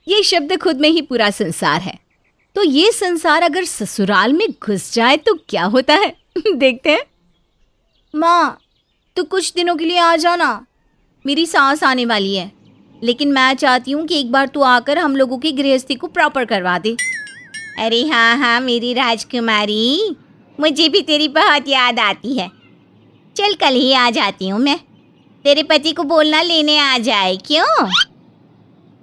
ये शब्द खुद में ही पूरा संसार है। तो ये संसार अगर ससुराल में घुस जाए तो क्या होता है देखते हैं। माँ, तू कुछ दिनों के लिए आ जाना। मेरी सास आने वाली है, लेकिन मैं चाहती हूँ कि एक बार तू आकर हम लोगों की गृहस्थी को प्रॉपर करवा दे। अरे हाँ हाँ मेरी राजकुमारी, मुझे भी तेरी बहुत याद आती है। चल कल ही आ जाती हूँ मैं। तेरे पति को बोलना लेने आ जाए, क्यों?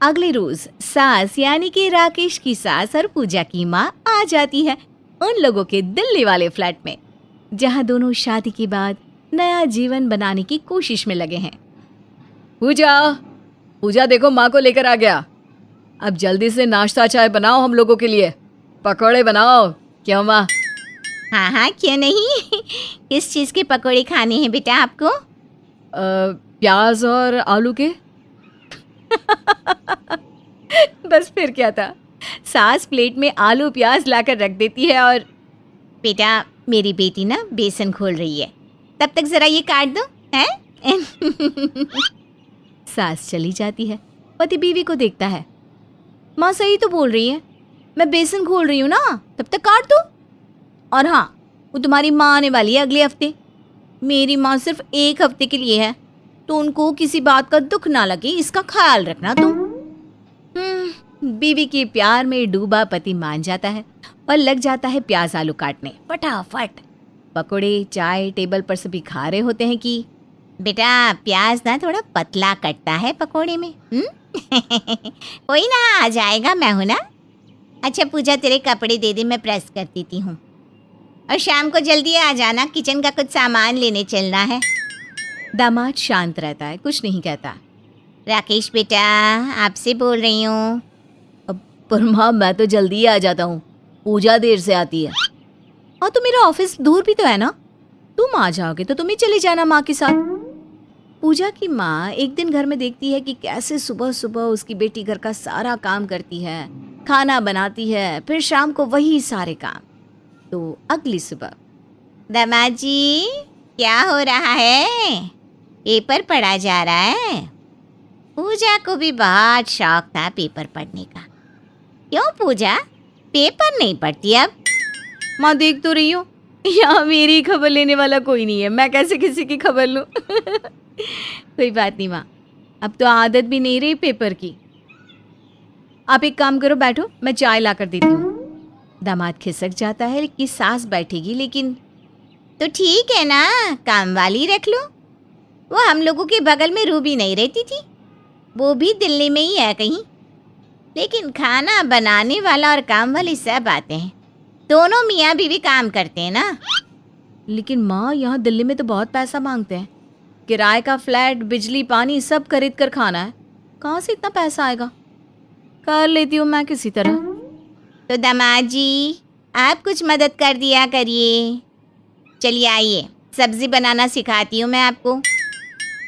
अगले रोज सास यानी कि राकेश की सास और पूजा की माँ आ जाती है उन लोगों के दिल्ली वाले फ्लैट में, जहाँ दोनों शादी के बाद नया जीवन बनाने की कोशिश में लगे हैं। पूजा, पूजा देखो माँ को लेकर आ गया। अब जल्दी से नाश्ता चाय बनाओ हम लोगों के लिए, पकौड़े बनाओ। क्यों माँ? हाँ हाँ क्यों नहीं। किस चीज़ के पकौड़े खाने हैं बेटा आपको? प्याज और आलू के। बस फिर क्या था, सास प्लेट में आलू प्याज लाकर रख देती है और बेटा मेरी बेटी ना बेसन घोल रही है, तब तक जरा ये काट दो हैं। सास चली जाती है। पति बीवी को देखता है। माँ सही तो बोल रही है, मैं बेसन घोल रही हूँ ना, तब तक काट दो। और हाँ, वो तुम्हारी माँ आने वाली है अगले हफ्ते। मेरी माँ सिर्फ एक हफ्ते के लिए है, तो उनको किसी बात का दुख ना लगे इसका ख्याल रखना तुम। बीवी के प्यार में डूबा पति मान जाता है और लग जाता है प्याज आलू काटने फटाफट। पकोड़े चाय टेबल पर सभी खा रहे होते हैं कि बेटा प्याज ना थोड़ा पतला कटता है पकोड़े में। कोई ना, आ जाएगा, मैं हूं ना। अच्छा पूजा तेरे कपड़े दे दे, मैं प्रेस कर देती हूँ। और शाम को जल्दी आ जाना, किचन का कुछ सामान लेने चलना है। दामाद शांत रहता है, कुछ नहीं कहता। राकेश बेटा आपसे बोल रही हूँ। पर माँ मैं तो जल्दी ही आ जाता हूँ, पूजा देर से आती है। हाँ तो मेरा ऑफिस दूर भी तो है ना, तुम आ जाओगे तो तुम ही चले जाना माँ के साथ। पूजा की माँ एक दिन घर में देखती है कि कैसे सुबह सुबह उसकी बेटी घर का सारा काम करती है, खाना बनाती है, फिर शाम को वही सारे काम। तो अगली सुबह, दामाद जी क्या हो रहा है? पेपर पढ़ा जा रहा है। पूजा को भी बहुत शौक था पेपर पढ़ने का। क्यों पूजा, पेपर नहीं पढ़ती अब? माँ देख तो रही हो, यहाँ मेरी खबर लेने वाला कोई नहीं है, मैं कैसे किसी की खबर लूँ। कोई बात नहीं माँ, अब तो आदत भी नहीं रही पेपर की। आप एक काम करो, बैठो, मैं चाय ला कर देती हूँ। दामाद खिसक जाता है कि सास बैठेगी, लेकिन तो ठीक है ना, काम वाली रख लो। वो हम लोगों के बगल में रूबी नहीं रहती थी, वो भी दिल्ली में ही है कहीं। लेकिन खाना बनाने वाला और काम वाली सब आते हैं, दोनों मियाँ बीवी काम करते हैं ना। लेकिन माँ यहाँ दिल्ली में तो बहुत पैसा मांगते हैं, किराए का फ्लैट, बिजली पानी सब खरीद कर खाना है, कहाँ से इतना पैसा आएगा? कर लेती हूँ मैं किसी तरह। तो दामाद जी आप कुछ मदद कर दिया करिए। चलिए आइए, सब्जी बनाना सिखाती हूँ मैं आपको।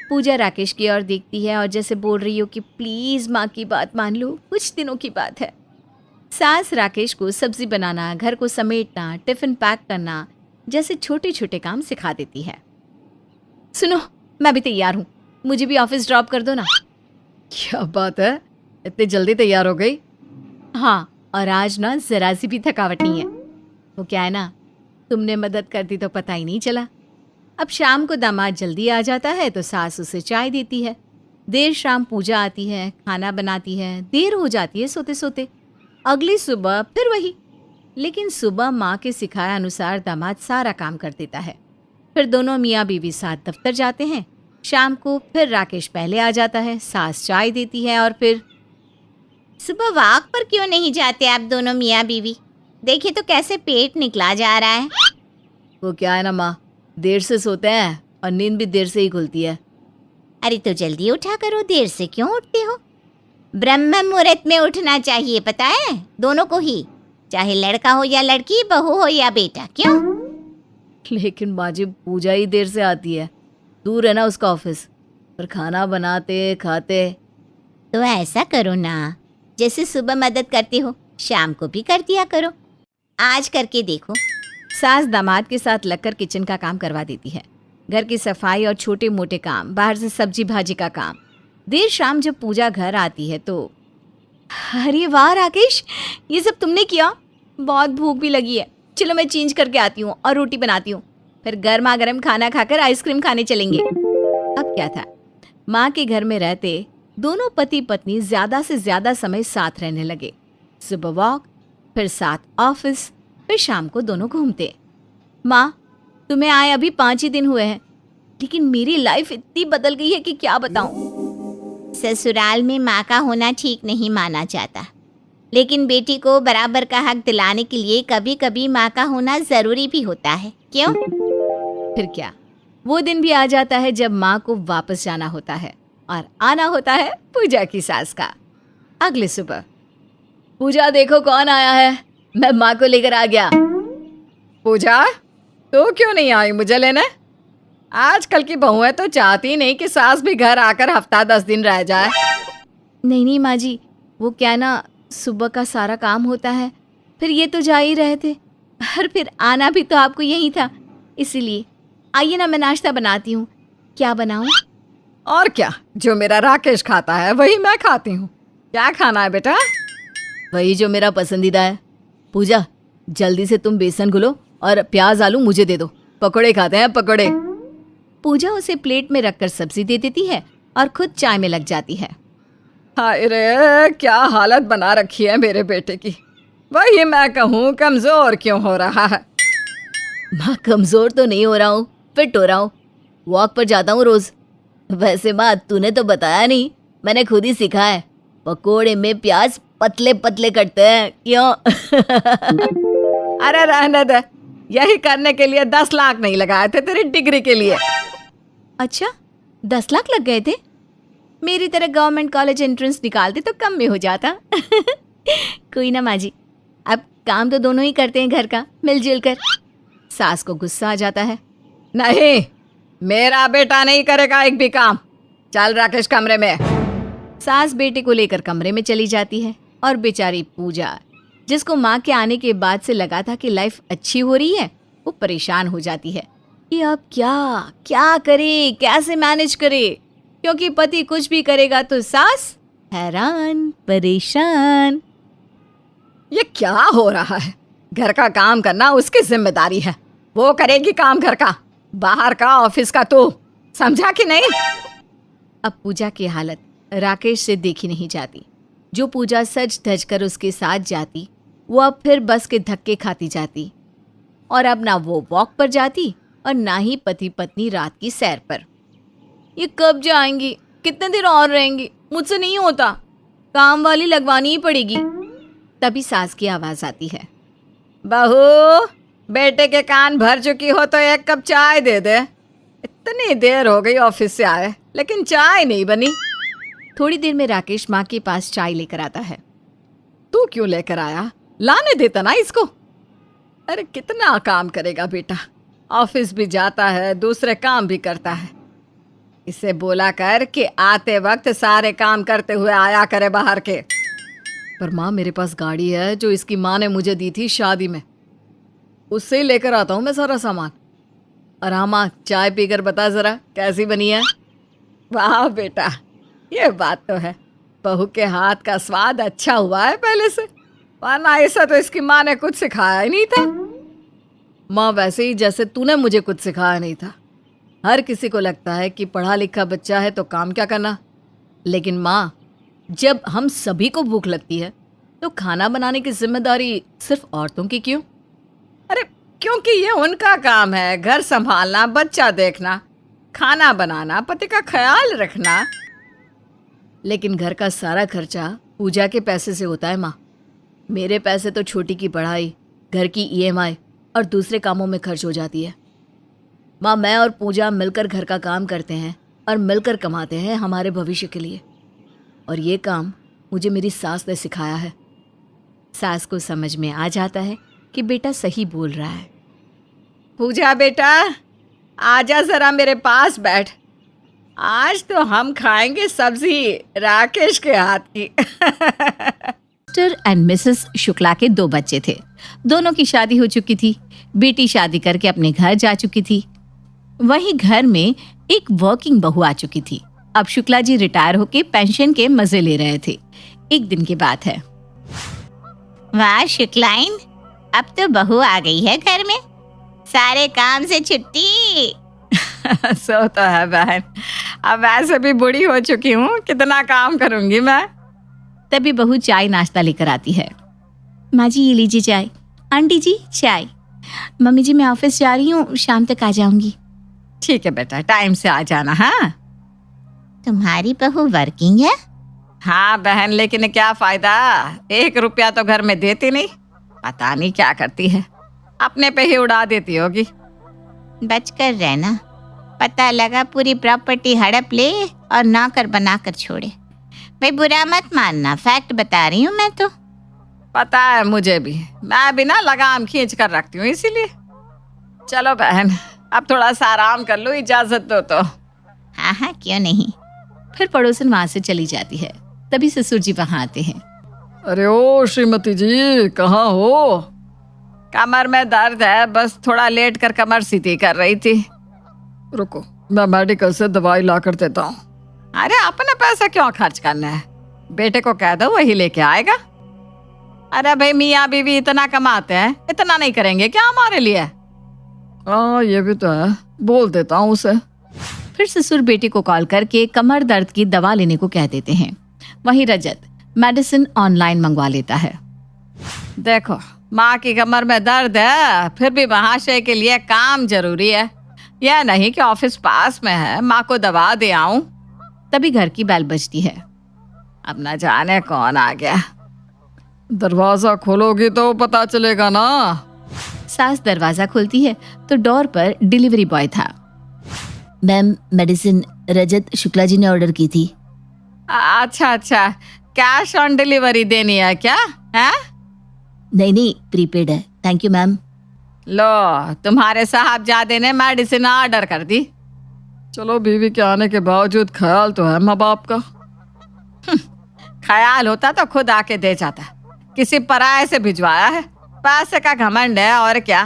पूजा राकेश की ओर देखती है और जैसे बोल रही हो कि प्लीज़ माँ की बात मान लो, कुछ दिनों की बात है। सास राकेश को सब्जी बनाना, घर को समेटना, टिफ़िन पैक करना जैसे छोटे छोटे काम सिखा देती है। सुनो, मैं भी तैयार हूँ, मुझे भी ऑफिस ड्रॉप कर दो ना। क्या बात है, इतनी जल्दी तैयार हो गई? हाँ, और आज ना जरा सी भी थकावट नहीं है। वो क्या है ना, तुमने मदद कर दी तो पता ही नहीं चला। अब शाम को दामाद जल्दी आ जाता है तो सास उसे चाय देती है। देर शाम पूजा आती है, खाना बनाती है, देर हो जाती है सोते सोते। अगली सुबह फिर वही, लेकिन सुबह माँ के सिखाए अनुसार दामाद सारा काम कर देता है। फिर दोनों मियाँ बीवी साथ दफ्तर जाते हैं। शाम को फिर राकेश पहले आ जाता है, सास चाय देती है और फिर सुबह वॉक पर क्यों नहीं जाते आप दोनों मियाँ बीवी? देखिए तो कैसे पेट निकला जा रहा है। वो क्या है ना माँ, देर से सोते हैं और नींद भी देर से ही खुलती है। अरे तो जल्दी उठा करो, देर से क्यों उठते हो? ब्रह्म मुहूर्त में उठना चाहिए, पता है, दोनों को ही, चाहे लड़का हो या लड़की, बहू हो या बेटा। क्यों? लेकिन माँ जी पूजा ही देर से आती है, दूर है ना उसका ऑफिस, पर खाना बनाते खाते। तो ऐसा करो ना, जैसे सुबह मदद करते हो शाम को भी कर दिया करो। आज करके देखो। सास दामाद के साथ लगकर किचन का काम करवा देती है, घर की सफाई और छोटे मोटे काम, बाहर से सब्जी भाजी का काम। देर शाम जब पूजा घर आती है तो अरे वाह राकेश, ये सब तुमने किया? बहुत भूख भी लगी है, चलो मैं चेंज करके आती हूँ और रोटी बनाती हूँ, फिर गर्मा गर्म खाना खाकर आइसक्रीम खाने चलेंगे। अब क्या था, माँ के घर में रहते दोनों पति पत्नी ज्यादा से ज्यादा समय साथ रहने लगे। सुबह वॉक, फिर साथ ऑफिस, फिर शाम को दोनों घूमते। माँ, तुम्हें आए अभी 5 ही दिन हुए हैं, लेकिन मेरी लाइफ इतनी बदल गई है कि क्या बताऊं। ससुराल में माँ का होना ठीक नहीं माना जाता, लेकिन बेटी को बराबर का हक दिलाने के लिए कभी कभी माँ का होना जरूरी भी होता है, क्यों? फिर क्या, वो दिन भी आ जाता है जब माँ को वापस जाना होता है और आना होता है पूजा की सास का। अगली सुबह, पूजा देखो कौन आया है, मैं माँ को लेकर आ गया। पूजा, तो क्यों नहीं आई मुझे लेने? आजकल की बहुएं तो चाहती नहीं कि सास भी घर आकर हफ्ता 10 दिन रह जाए। नहीं माँ जी, वो क्या ना, सुबह का सारा काम होता है, फिर ये तो जा ही रहे थे, और फिर आना भी तो आपको यही था, इसीलिए। आइए ना, मैं नाश्ता बनाती हूँ। क्या बनाऊँ? और क्या, जो मेरा राकेश खाता है वही मैं खाती हूँ। क्या खाना है बेटा? वही जो मेरा पसंदीदा है। पूजा, जल्दी से तुम बेसन घुलो और प्याज आलू मुझे दे दो, पकौड़े खाते हैं पकौड़े। पूजा उसे प्लेट में रखकर सब्जी दे देती है और खुद चाय में लग जाती है। हाय रे, क्या हालत बना रखी है मेरे बेटे की। वही मैं कहूँ, कमजोर क्यों हो रहा है? माँ, कमजोर तो नहीं हो रहा हूँ, फिट हो रहा हूँ, वॉक पर जाता हूँ रोज। वैसे माँ, तूने तो बताया नहीं, मैंने खुद ही सीखा है। पकोड़े में प्याज पतले पतले कटते हैं, क्यों? अरे रहने दे, यही करने के लिए 10 लाख नहीं लगाए थे तेरी डिग्री के लिए। अच्छा, 10 लाख लग गए थे? मेरी तरह गवर्नमेंट कॉलेज एंट्रेंस निकालते तो कम में हो जाता। कोई ना माँ जी, अब काम तो दोनों ही करते हैं घर का, मिलजुल कर। सास को गुस्सा आ जाता है। नहीं, मेरा बेटा नहीं करेगा एक भी काम। चल राकेश कमरे में। सास बेटे को लेकर कमरे में चली जाती है और बेचारी पूजा, जिसको माँ के आने के बाद से लगा था कि लाइफ अच्छी हो रही है, वो परेशान हो जाती है कि अब क्या करे, कैसे मैनेज करे, क्योंकि पति कुछ भी करेगा तो सास हैरान परेशान। ये क्या हो रहा है? घर का काम करना उसकी जिम्मेदारी है, वो करेगी काम घर का, बाहर का ऑफिस का तू, समझा कि नहीं? अब पूजा की हालत राकेश से देखी नहीं जाती। जो पूजा सज धज कर उसके साथ जाती, वो अब फिर बस के धक्के खाती जाती, और अब ना वो वॉक पर जाती और ना ही पति पत्नी रात की सैर पर। ये कब जाएंगी, कितने दिन और रहेंगी, मुझसे नहीं होता, काम वाली लगवानी ही पड़ेगी। तभी सास की आवाज आती है। बहू, बेटे के कान भर चुकी हो तो एक कप चाय दे दे। इतनी देर हो गई ऑफिस से आए, लेकिन चाय नहीं बनी। थोड़ी देर में राकेश माँ के पास चाय लेकर आता है। तू क्यों लेकर आया? लाने देता ना इसको। अरे कितना काम करेगा बेटा, ऑफिस भी जाता है, दूसरे काम भी करता है। इसे बोला कर कि आते वक्त सारे काम करते हुए आया करे बाहर के। पर माँ, मेरे पास गाड़ी है जो इसकी माँ ने मुझे दी थी शादी में, उससे ही लेकर आता हूँ मैं सारा सामान। और हाँ माँ, चाय पीकर बता जरा कैसी बनी है। वाह बेटा, ये बात तो है, बहू के हाथ का स्वाद अच्छा हुआ है पहले से, वरना ऐसा तो इसकी माँ ने कुछ सिखाया ही नहीं था। माँ, वैसे ही जैसे तूने मुझे कुछ सिखाया नहीं था। हर किसी को लगता है कि पढ़ा लिखा बच्चा है तो काम क्या करना, लेकिन माँ, जब हम सभी को भूख लगती है तो खाना बनाने की जिम्मेदारी सिर्फ औरतों की क्यों? अरे क्योंकि ये उनका काम है, घर संभालना, बच्चा देखना, खाना बनाना, पति का ख्याल रखना। लेकिन घर का सारा खर्चा पूजा के पैसे से होता है माँ। मेरे पैसे तो छोटी की पढ़ाई, घर की EMI और दूसरे कामों में खर्च हो जाती है। माँ, मैं और पूजा मिलकर घर का काम करते हैं और मिलकर कमाते हैं हमारे भविष्य के लिए, और ये काम मुझे मेरी सास ने सिखाया है। सास को समझ में आ जाता है कि बेटा सही बोल रहा है। पूजा बेटा, आजा जरा मेरे पास बैठ, आज तो हम खाएंगे सब्जी राकेश के हाथ की। मिस्टर एंड मिसेस शुक्ला के 2 बच्चे थे। दोनों की शादी हो चुकी थी। बेटी शादी करके अपने घर जा चुकी थी। वहीं घर में एक वर्किंग बहू आ चुकी थी। अब शुक्ला जी रिटायर होके पेंशन के मजे ले रहे थे। एक दिन की बात है। वाह शुक्लाइन, अब तो बहू आ गई है घर में, सारे काम से छुट्टी। सो तो है बहन, अब वैसे भी बूढ़ी हो चुकी हूँ, कितना काम करूंगी मैं। तभी बहू चाय नाश्ता लेकर आती है। माँ जी ये लीजिए चाय। आंटी जी चाय। मम्मी जी मैं ऑफिस जा रही हूँ, शाम तक आ जाऊंगी। ठीक है बेटा, टाइम से आ जाना। हाँ तुम्हारी बहू वर्किंग है? हाँ बहन, लेकिन क्या फायदा, 1 रुपया तो घर में देती नहीं, पता नहीं क्या करती है, अपने पे ही उड़ा देती होगी। बचकर रहना, पता लगा पूरी प्रॉपर्टी हड़प ले और नौकर बनाकर छोड़े। भाई बुरा मत मानना, फैक्ट बता रही हूँ मैं तो। पता है मुझे भी, मैं भी ना लगाम खींच कर रखती हूँ इसीलिए। चलो बहन, अब थोड़ा सा आराम कर लो, इजाजत दो तो। हाँ हाँ क्यों नहीं। फिर पड़ोसन वहां से चली जाती है। तभी ससुर जी वहां आते हैं। अरे ओ श्रीमती जी, कहाँ हो? कमर में दर्द है, बस थोड़ा लेट कर कमर सीधी कर रही थी। रुको, मैं मेडिकल से दवाई ला कर देता हूँ। अरे अपने पैसे क्यों खर्च करना है, बेटे को कह दो वही लेके आएगा। अरे भाई मियाँ बीवी इतना कमाते हैं, इतना नहीं करेंगे क्या हमारे लिए? हाँ ये भी तो है, बोल देता हूँ उसे। फिर ससुर बेटे को कॉल करके कमर दर्द की दवा लेने को कह देते हैं। वहीं रजत मेडिसिन ऑनलाइन मंगवा लेता है। देखो माँ की कमर में दर्द है, फिर भी महाशय के लिए काम जरूरी है, यह नहीं कि ऑफिस पास में है, माँ को दवा दे आऊं। तभी घर की बेल बजती है। अब न जाने कौन आ गया। दरवाजा खोलोगी तो पता चलेगा ना। सास दरवाजा खोलती है तो डोर पर डिलीवरी बॉय था। मैम मेडिसिन रजत शुक्ला जी ने ऑर्डर की थी। अच्छा अच्छा, कैश ऑन डिलीवरी देनी है क्या? है? नहीं प्रीपेड है। Thank you ma'am. लो तुम्हारे साहबजादे ने मेडिसिन ऑर्डर कर दी। चलो बीवी के आने के बावजूद ख्याल तो है माँ बाप का। ख्याल होता तो खुद आके दे जाता, किसी पराये से भिजवाया है। पैसे का घमंड है और क्या,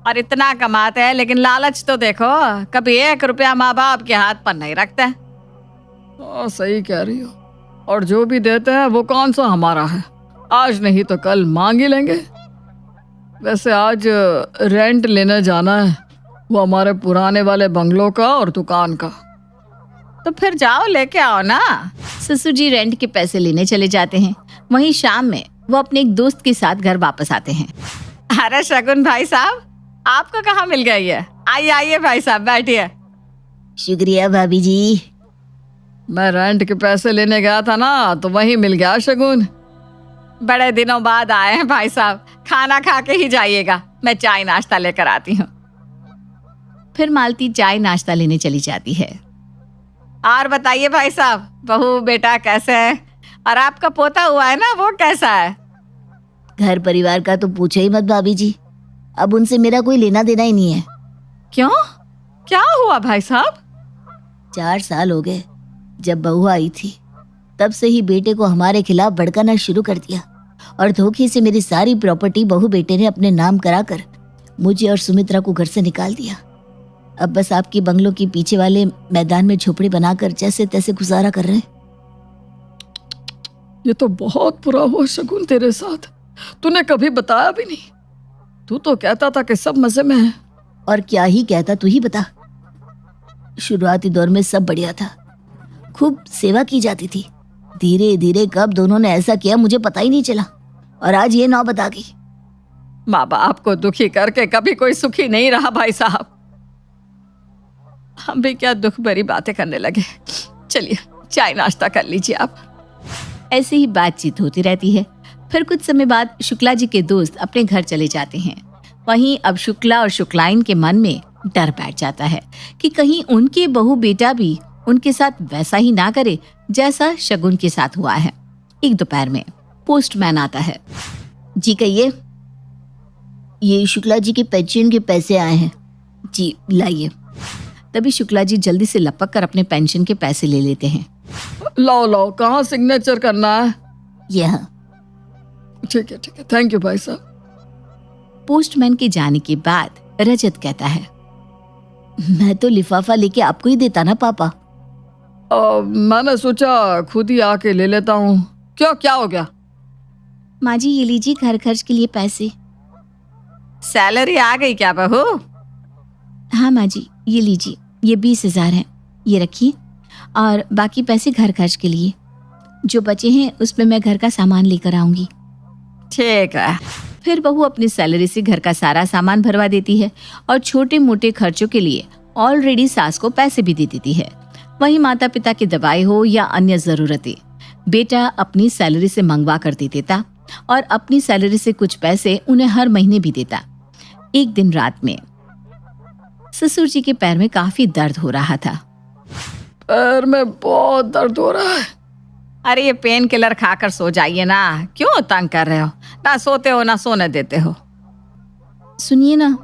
और इतना कमाते हैं लेकिन लालच तो देखो, कभी 1 रुपया माँ बाप के हाथ पर नहीं रखते। सही कह रही हो, और जो भी देते हैं वो कौन सा हमारा है, आज नहीं तो कल मांग ही लेंगे। वैसे आज रेंट लेने जाना है, वो हमारे पुराने वाले बंगलों का और दुकान का। तो फिर जाओ लेके आओ ना। ससुर जी रेंट के पैसे लेने चले जाते हैं। वहीं शाम में वो अपने एक दोस्त के साथ घर वापस आते हैं। अरे शगुन भाई साहब, आपको कहाँ मिल गई है? आइए आइए भाई साहब, बैठिए। शुक्रिया भाभी जी। मैं रेंट के पैसे लेने गया था ना, तो वहीं मिल गया शगुन। बड़े दिनों बाद आए हैं भाई साहब, खाना खा के ही जाइएगा, मैं चाय नाश्ता लेकर आती हूँ। फिर मालती चाय नाश्ता लेने चली जाती है। और बताइए भाई साहब, बहू बेटा कैसे है? और आपका पोता हुआ है ना, वो कैसा है? घर परिवार का तो पूछो ही मत भाभी जी, अब उनसे मेरा कोई लेना देना ही नहीं है। क्यों, क्या हुआ भाई साहब? 4 साल हो गए जब बहू आई थी, तब से ही बेटे को हमारे खिलाफ भड़काना शुरू कर दिया और धोखे से मेरी सारी प्रॉपर्टी बहू बेटे ने अपने नाम कराकर मुझे और सुमित्रा को घर से निकाल दिया। अब बस आपकी बंगलों के पीछे वाले मैदान में झोपड़ी बनाकर जैसे तैसे गुजारा कर रहे हैं। ये तो बहुत बुरा हुआ शगुन तेरे साथ, तूने कभी बताया भी नहीं। तू तो कहता था कि सब मजे में है। और क्या ही कहता, तू ही बता। शुरुआती दौर में सब बढ़िया था, खूब सेवा की जाती थी। धीरे धीरे कब दोनों ने ऐसा किया मुझे पता ही नहीं चला, और आज ये नौबत आ गई। माँ बाप को दुखी करके कभी कोई सुखी नहीं रहा भाई साहब। हम भी क्या दुख भरी बातें करने लगे। चलिए चाय नाश्ता कर लीजिए आप। ऐसे ही बातचीत होती रहती है। फिर कुछ समय बाद शुक्ला जी के दोस्त अपने घर चले जाते हैं। वहीं अब शुक्ला और शुक्लाइन के मन में डर बैठ जाता है कि कहीं उनके बहू बेटा भी उनके साथ वैसा ही ना करे जैसा शगुन के साथ हुआ है। एक दोपहर में पोस्टमैन आता है। जी कहिए। ये शुक्ला जी के पेंशन के पैसे आए हैं। जी लाइए। तभी शुक्ला जी जल्दी से लपक कर अपने पेंशन के पैसे ले लेते हैं। लो लो, कहाँ सिग्नेचर करना है? यहाँ। ठीक है, थैंक यू भाई साहब। पोस्टमैन के जाने के बाद रजत कहता है, मैं तो लिफाफा लेके आपको ही देता ना पापा। मैंने सोचा खुद ही आके ले लेता हूँ। क्यों, क्या हो गया? माँ जी ये लीजिए घर खर्च के लिए पैसे। सैलरी आ गई क्या बहू? हाँ माँ जी ये लीजिए, ये 20,000 है, ये रखिए, और बाकी पैसे घर खर्च के लिए। जो बचे हैं उसमें मैं घर का सामान लेकर आऊंगी। ठीक है। फिर बहू अपनी सैलरी से घर का सारा सामान भरवा देती है और छोटे मोटे खर्चों के लिए ऑलरेडी सास को पैसे भी दे देती है। वहीं माता पिता की दवाई हो या अन्य जरूरतें बेटा अपनी सैलरी से मंगवा कर दे देता और अपनी सैलरी से कुछ पैसे उन्हें हर महीने भी देता। एक दिन रात में ससुर जी के पैर में काफी दर्द हो रहा था। पैर में बहुत दर्द हो रहा है। अरे ये पेन किलर खाकर सो जाइए ना, क्यों तंग कर रहे हो? ना सोते हो ना सोने देते हो। सुनिए ना,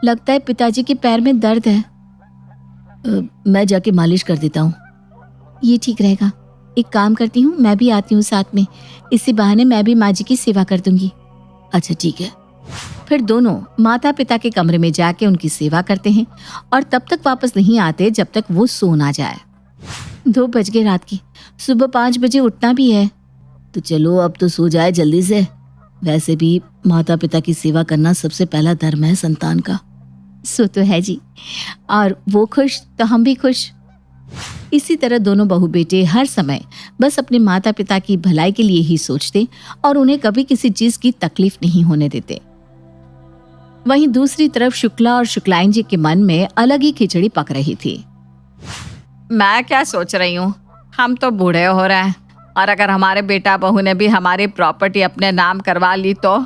लगता है पिताजी के पैर में दर्द है। मैं जाके मालिश कर देता हूँ। ये ठीक रहेगा। एक काम करती हूँ, मैं भी आती हूँ साथ में, इसी बहाने मैं भी माँ जी की सेवा कर दूंगी। अच्छा ठीक है। फिर दोनों माता पिता के कमरे में जाके उनकी सेवा करते हैं और तब तक वापस नहीं आते जब तक वो सो ना जाए। 2 बज गए रात की, सुबह 5 बजे उठना भी है। तो चलो अब तो सो जाए जल्दी से। वैसे भी माता पिता की सेवा करना सबसे पहला धर्म है संतान का। सो तो है जी, और वो खुश तो हम भी खुश। इसी तरह दोनों बहू बेटे हर समय बस अपने माता पिता की भलाई के लिए ही सोचते और उन्हें कभी किसी चीज की तकलीफ नहीं होने देते। वहीं दूसरी तरफ शुक्ला और शुक्लाइन जी के मन में अलग ही खिचड़ी पक रही थी। मैं क्या सोच रही हूँ, हम तो बूढ़े हो रहे हैं और अगर हमारे बेटा बहू ने भी हमारी प्रॉपर्टी अपने नाम करवा ली तो?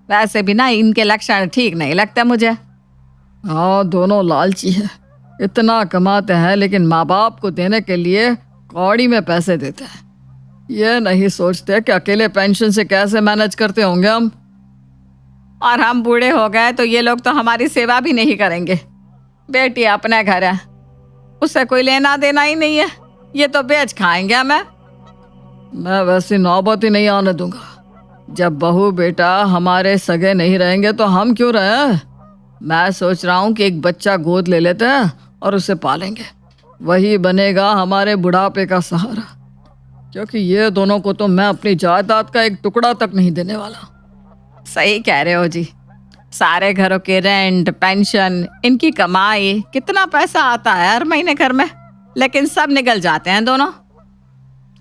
वैसे भी ना इनके लक्षण ठीक नहीं लगते मुझे। हाँ, दोनों लालची है, इतना कमाते हैं लेकिन माँ बाप को देने के लिए कौड़ी में पैसे देते हैं। ये नहीं सोचते कि अकेले पेंशन से कैसे मैनेज करते होंगे हम। और हम बूढ़े हो गए तो ये लोग तो हमारी सेवा भी नहीं करेंगे। बेटी अपने घर है, उससे कोई लेना देना ही नहीं है, ये तो बेच खाएंगे हमें। मैं वैसी नौबत ही नहीं आने दूंगा। जब बहू बेटा हमारे सगे नहीं रहेंगे तो हम क्यों रहे? मैं सोच रहा हूँ कि एक बच्चा गोद ले लेते हैं और उसे पालेंगे, वही बनेगा हमारे बुढ़ापे का सहारा। क्योंकि ये दोनों को तो मैं अपनी जायदाद का एक टुकड़ा तक नहीं देने वाला। सही कह रहे हो जी। सारे घरों के रेंट, पेंशन, इनकी कमाई, कितना पैसा आता है हर महीने घर में, लेकिन सब निकल जाते हैं दोनों।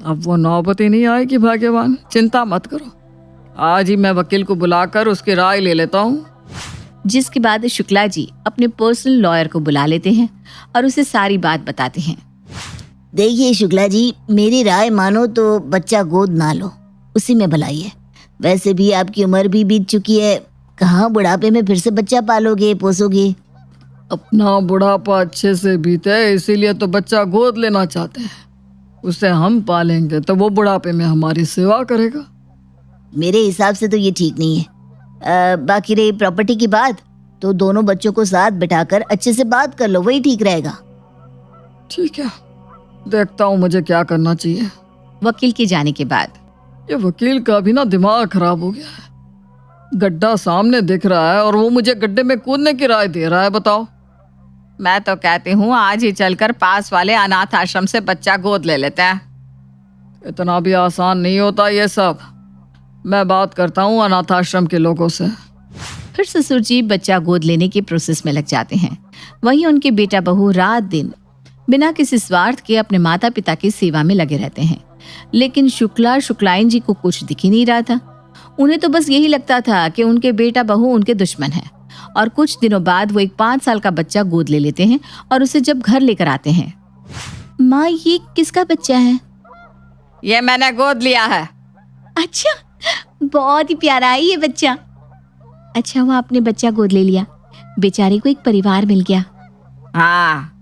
अब वो नौबत ही नहीं आएगी भाग्यवान, चिंता मत करो। आज ही मैं वकील को बुलाकर उसकी राय ले लेता हूँ। जिसके बाद शुक्ला जी अपने पर्सनल लॉयर को बुला लेते हैं और उसे सारी बात बताते हैं। देखिए शुक्ला जी, मेरी राय मानो तो बच्चा गोद ना लो, उसी में भलाई है। वैसे भी आपकी उम्र भी बीत चुकी है, कहाँ बुढ़ापे में फिर से बच्चा पालोगे पोसोगे। अपना बुढ़ापा अच्छे से बीते इसीलिए तो बच्चा गोद लेना चाहते हैं। उसे हम पालेंगे तो वो बुढ़ापे में हमारी सेवा करेगा। मेरे हिसाब से तो ये ठीक नहीं है। बाकी रही प्रॉपर्टी की बात, तो दोनों बच्चों को साथ बिठाकर अच्छे से बात कर लो, वही ठीक रहेगा। ठीक है, देखता हूँ मुझे क्या करना चाहिए। वकील के जाने के बाद ये वकील का भी ना दिमाग खराब हो गया है। गड्ढा सामने दिख रहा है और वो मुझे गड्ढे में कूदने की राय दे रहा है। बताओ। मैं तो कहती हूँ आज ही चलकर पास वाले अनाथ आश्रम से बच्चा गोद ले लेते हैं। इतना भी आसान नहीं होता ये सब। मैं बात करता हूँ अनाथ आश्रम के लोगों से। फिर ससुर जी बच्चा गोद लेने के प्रोसेस में लग जाते हैं। वहीं उनके बेटा बहू रात दिन बिना किसी स्वार्थ के अपने माता पिता की सेवा में लगे रहते हैं। लेकिन शुक्लाइन जी को कुछ दिख ही नहीं रहा था। उन्हें तो बस यही लगता था कि उनके बेटा बहू उनके दुश्मन है। और कुछ दिनों बाद वो एक 5 साल का बच्चा गोद ले लेते हैं और उसे जब घर लेकर आते हैं। माँ, ये किसका बच्चा है? ये मैंने गोद लिया है। अच्छा, बहुत ही प्यारा है ये बच्चा। अच्छा हुआ आपने बच्चा गोद ले लिया, बेचारे को एक परिवार मिल गया। हाँ।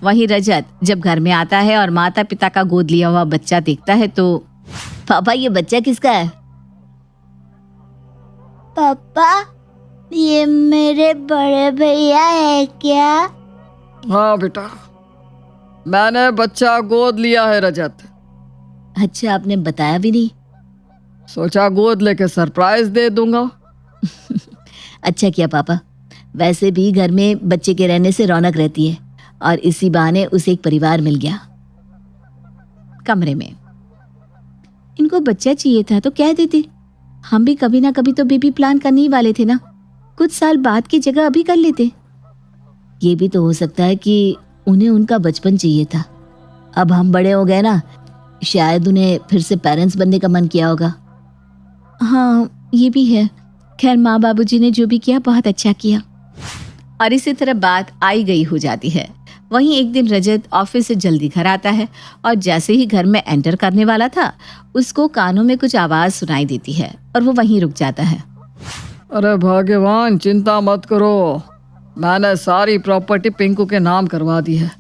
वहीं रजत जब घर में आता है और माता पिता का गोद लिया हुआ बच्चा देखता है तो पापा ये बच्चा किसका है? पापा ये मेरे बड़े भैया है क्या? हाँ बेटा, मैंने बच्चा गोद लिया है रजत। अच्छा, आपने बताया भी नहीं। सोचा गोद लेके सरप्राइज दे दूंगा। अच्छा किया पापा। वैसे भी घर में बच्चे के रहने से रौनक रहती है और इसी बहाने उसे एक परिवार मिल गया। कमरे में इनको बच्चा चाहिए था तो कह देते। हम भी कभी ना कभी तो बेबी प्लान करने ही वाले थे ना, कुछ साल बाद की जगह अभी कर लेते। ये भी तो हो सकता है कि उन्हें उनका बचपन चाहिए था। अब हम बड़े हो गए ना, शायद उन्हें फिर से पेरेंट्स बनने का मन किया होगा। हाँ ये भी है। खैर माँ बाबूजी ने जो भी किया बहुत अच्छा किया। और इसी तरह बात आई गई हो जाती है। वहीं एक दिन रजत ऑफिस से जल्दी घर आता है और जैसे ही घर में एंटर करने वाला था उसको कानों में कुछ आवाज सुनाई देती है और वो वहीं रुक जाता है। अरे भगवान, चिंता मत करो, मैंने सारी प्रॉपर्टी पिंकू के नाम करवा दी है।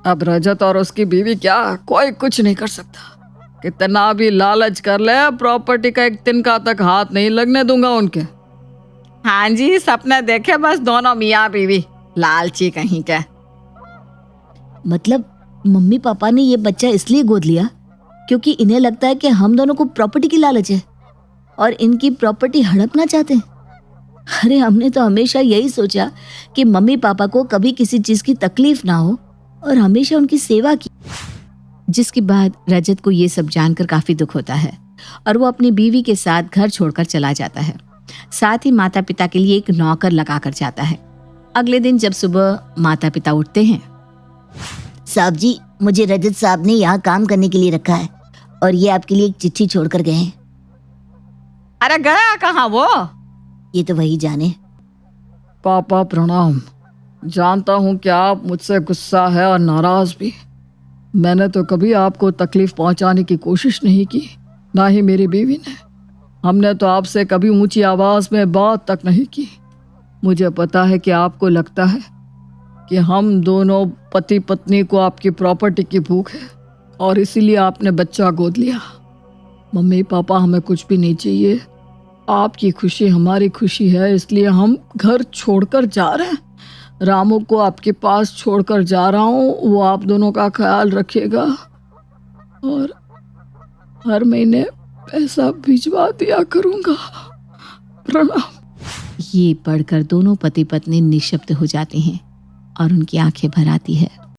अब रजत और उसकी बीवी क्या कोई कुछ नहीं कर सकता। कितना भी लालच कर ले, प्रॉपर्टी का एक तिनका तक हाथ नहीं लगने दूंगा उनके। हाँ जी, सपने देखे बस दोनों मियाँ बीवी, लालची कहीं के। मतलब मम्मी पापा ने ये बच्चा इसलिए गोद लिया क्योंकि इन्हें लगता है कि हम दोनों को प्रॉपर्टी की लालच है और इनकी प्रॉपर्टी हड़पना चाहते हैं। अरे हमने तो हमेशा यही सोचा कि मम्मी पापा को कभी किसी चीज की तकलीफ ना हो और हमेशा उनकी सेवा की। जिसके बाद रजत को ये सब जानकर काफी दुख होता है और वो अपनी बीवी के साथ घर छोड़कर चला जाता है। साथ ही माता पिता के लिए एक नौकर लगाकर जाता है। अगले दिन जब सुबह माता पिता उठते हैं, साहब जी, मुझे रजत साहब ने यहाँ काम करने के लिए रखा है और ये आपके लिए एक चिट्ठी छोड़कर गए हैं। अरे गया कहाँ वो? ये तो वही जाने। पापा प्रणाम। जानता हूँ कि आप मुझसे गुस्सा है और नाराज भी। मैंने तो कभी आपको तकलीफ पहुंचाने की कोशिश नहीं की, ना ही मेरी बीवी ने। हमने तो आपसे कभी ऊंची आवाज में बात तक नहीं की। मुझे पता है कि आपको लगता है कि हम दोनों पति पत्नी को आपकी प्रॉपर्टी की भूख है और इसीलिए आपने बच्चा गोद लिया। मम्मी पापा, हमें कुछ भी नहीं चाहिए। आपकी खुशी हमारी खुशी है, इसलिए हम घर छोड़कर जा रहे हैं। रामू को आपके पास छोड़कर जा रहा हूँ, वो आप दोनों का ख्याल रखिएगा और हर महीने पैसा भिजवा दिया करूँगा। प्रणाम। ये पढ़कर दोनों पति पत्नी निशब्द हो जाते हैं और उनकी आंखें भर आती है।